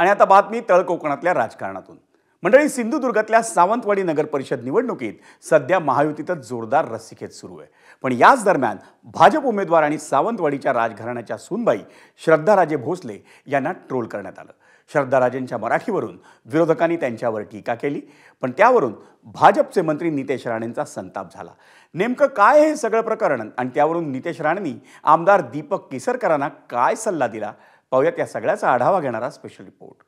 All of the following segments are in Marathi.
आणि आता बातमी तळ कोकणातल्या राजकारणातून। मंडळी, सिंधुदुर्गातल्या सावंतवाडी नगर परिषद निवडणुकीत सध्या महायुतीतच जोरदार रस्सीखेच सुरू आहे। पण याच दरम्यान भाजप उमेदवार आणि सावंतवाडीच्या राजघराण्याच्या सूनबाई श्रद्धाराजे भोसले यांना ट्रोल करण्यात आलं। श्रद्धाराजेंच्या मराठीवरून विरोधकांनी त्यांच्यावर टीका केली, पण त्यावरून भाजपचे मंत्री नितेश राणेंचा संताप झाला। नेमकं काय हे सगळं प्रकरण आणि त्यावरून नितेश राणेंनी आमदार दीपक केसरकरांना काय सल्ला दिला, पाहूयात या सगळ्याचा आढावा घेणारा स्पेशल रिपोर्ट।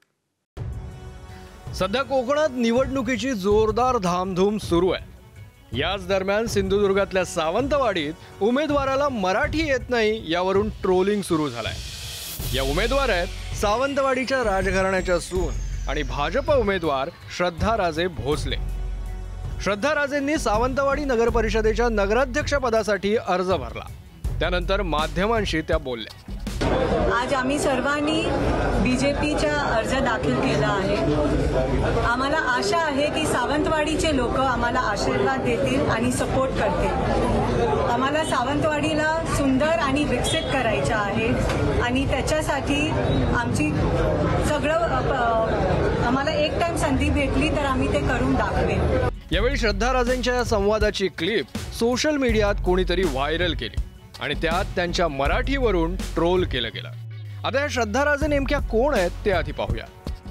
सध्या कोकणात निवडणुकीची जोरदार धामधूम सुरू आहे। याच दरम्यान सिंधुदुर्गातल्या सावंतवाडीत उमेदवाराला मराठी येत नाही यावरून ट्रोलिंग सुरू झालंय। या उमेदवार आहेत सावंतवाडीच्या राजघराण्याच्या सून आणि भाजप उमेदवार श्रद्धाराजे भोसले। श्रद्धाराजेंनी सावंतवाडी नगर परिषदेच्या नगराध्यक्ष पदासाठी अर्ज भरला। त्यानंतर माध्यमांशी त्या बोलल्या। आज आम्ही सर्वांनी बीजेपीचा अर्ज दाखल केला आहे। आम्हाला आशा आहे की सावंतवाडीचे लोक आम्हाला आशीर्वाद देतील आणि सपोर्ट करतील। आम्हाला सावंतवाडीला सुंदर आणि विकसित करायचं आहे आणि त्याच्यासाठी आमची आम्हाला एक टाइम संधी भेटली तर आम्ही ते करून दाखवेल। यावेळी श्रद्धाराजेंच्या या संवादाची क्लिप सोशल मीडियात कोणीतरी व्हायरल केली आणि त्यात त्यांच्या मराठीवरून ट्रोल केलं गेलं। आता या श्रद्धाराजे नेमक्या कोण आहेत ते आधी पाहूया।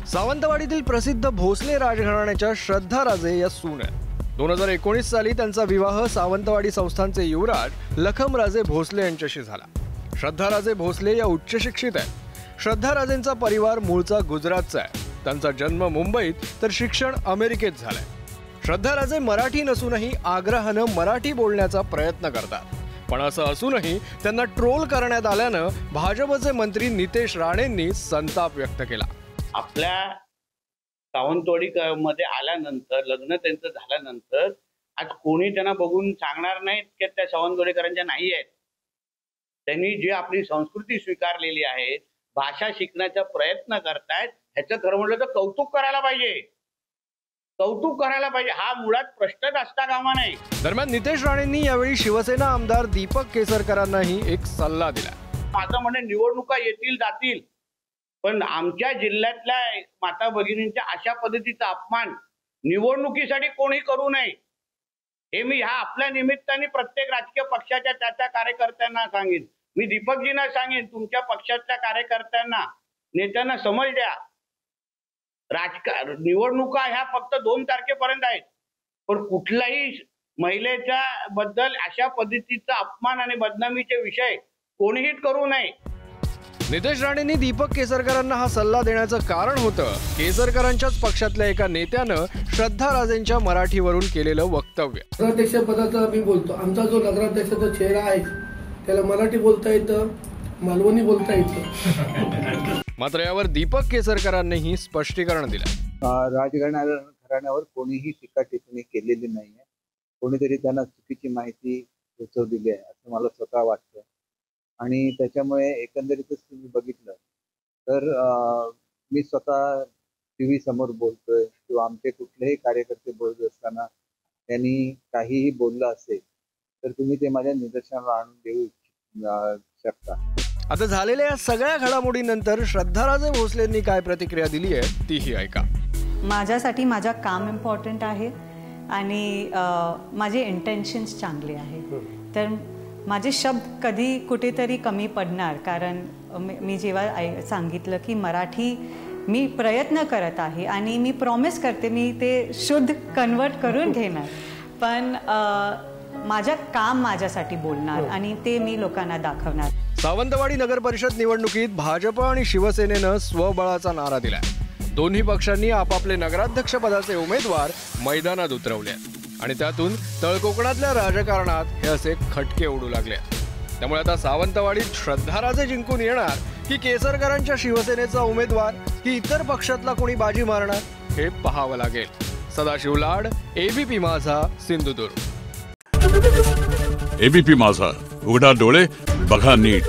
सावंतवाडीतील प्रसिद्ध भोसले राजघराण्याच्या श्रद्धाराजे या सून आहेत। 2019 साली त्यांचा विवाह सावंतवाडी संस्थानचे युवराज लखमराजे भोसले यांच्याशी झाला। श्रद्धाराजे भोसले या उच्च शिक्षित आहेत। श्रद्धाराजेंचा परिवार मूळचा गुजरातचा आहे। त्यांचा जन्म मुंबईत तर शिक्षण अमेरिकेत झालंय। श्रद्धाराजे मराठी नसूनही आग्रहानं मराठी बोलण्याचा प्रयत्न करतात, पण असं असूनही त्यांना ट्रोल करण्यात आल्यानं भाजपचे मंत्री नितेश राणेंनी संताप व्यक्त केला। आपल्या सावंतवाडी मध्ये आल्यानंतर, लग्न त्यांचं झाल्यानंतर आज कोणी त्यांना बघून सांगणार नाहीत की त्या सावंतवाडीकरांच्या नाही आहेत। त्यांनी जी आपली संस्कृती स्वीकारलेली आहे, भाषा शिकण्याचा प्रयत्न करतायत, ह्याचं खरं म्हटलं तर कौतुक करायला पाहिजे। हा मुळात प्रश्नच असता कामा नये। दरम्यान नितेश राणेंनी यावेळी शिवसेना आमदार दीपक केसरकरांनाही एक सल्ला दिला। माझं म्हणणं, निवडणुका येतील जातील, पण आमच्या जिल्ह्यातल्या माता भगिनींच्या अशा पद्धतीचा अपमान निवडणुकीसाठी कोणी करू नये, हे मी ह्या आपल्या निमित्ताने प्रत्येक राजकीय पक्षाच्या त्या कार्यकर्त्यांना सांगेन। मी दीपकजींना सांगेन, तुमच्या पक्षाच्या कार्यकर्त्यांना, नेत्यांना समज द्या। निवडणुका ह्या फक्त 2 तारखेपर्यंत आहेत, पण कुठल्याही महिलेच्या बद्दल अशा पद्धतीचा अपमान आणि बदनामीचे विषय कोणीही करू नये। नितेश राणेंनी दीपक केसरकरांना हा सल्ला देण्याचं कारण होतं केसरकरांच्याच पक्षातल्या एका नेत्यानं श्रद्धाराजेंच्या मराठीवरून केलेलं वक्तव्य। नगराध्यक्ष पदाचा मी बोलतो, आमचा जो नगराध्यक्षाचा चेहरा आहे त्याला मराठी बोलता येतं, मालवणी बोलता येतं। मात्र यावर दीपक केसरकरांनीही स्पष्टीकरण दिलं। राजघराण्यावर कोणीही टीका टिप्पणी केलेली नाहीये। कोणीतरी त्यांना चुकीची माहिती पोहोचवलेली आहे असं मला स्वतः वाटतं आणि त्याच्यामुळे एकंदरीतच तुम्ही बघितलं तर मी स्वतः टीव्ही समोर बोलतोय किंवा आमचे कुठलेही कार्यकर्ते बोलत असताना त्यांनी काहीही बोललं असेल तर तुम्ही ते माझ्या निदर्शनाला आणून देऊ शकता। आता झालेल्या या सगळ्या घडामोडींनंतर श्रद्धाराजे भोसलेंनी काय प्रतिक्रिया दिली आहे तीही ऐका। माझ्यासाठी माझं काम इम्पॉर्टंट आहे आणि माझे इंटेन्शन्स चांगले आहेत, तर माझे शब्द कधी कुठेतरी कमी पडणार, कारण मी जेव्हा सांगितलं की मराठी मी प्रयत्न करत आहे आणि मी प्रॉमिस करते मी ते शुद्ध कन्वर्ट करून घेणार, पण माझं काम माझ्यासाठी बोलणार आणि ते मी लोकांना दाखवणार। सावंतवाडी नगर परिषद निवडणुकीत भाजप आणि शिवसेनेनं स्वबळाचा नारा दिलाय। दोन्ही पक्षांनी आपापले नगराध्यक्ष पदाचे उमेदवार मैदानात उतरवले आणि त्यातून तळकोकणातल्या राजकारणात हे असे खटके उडू लागले। त्यामुळे आता सावंतवाडीत श्रद्धाराजे जिंकून येणार की केसरकरांच्या शिवसेनेचा उमेदवार की इतर पक्षातला कोणी बाजी मारणार हे पाहावं लागेल। सदाशिव लाड, एबीपी माझा, सिंधुदुर्ग। एबीपी माझा, उघडा डोळे बघा नीट।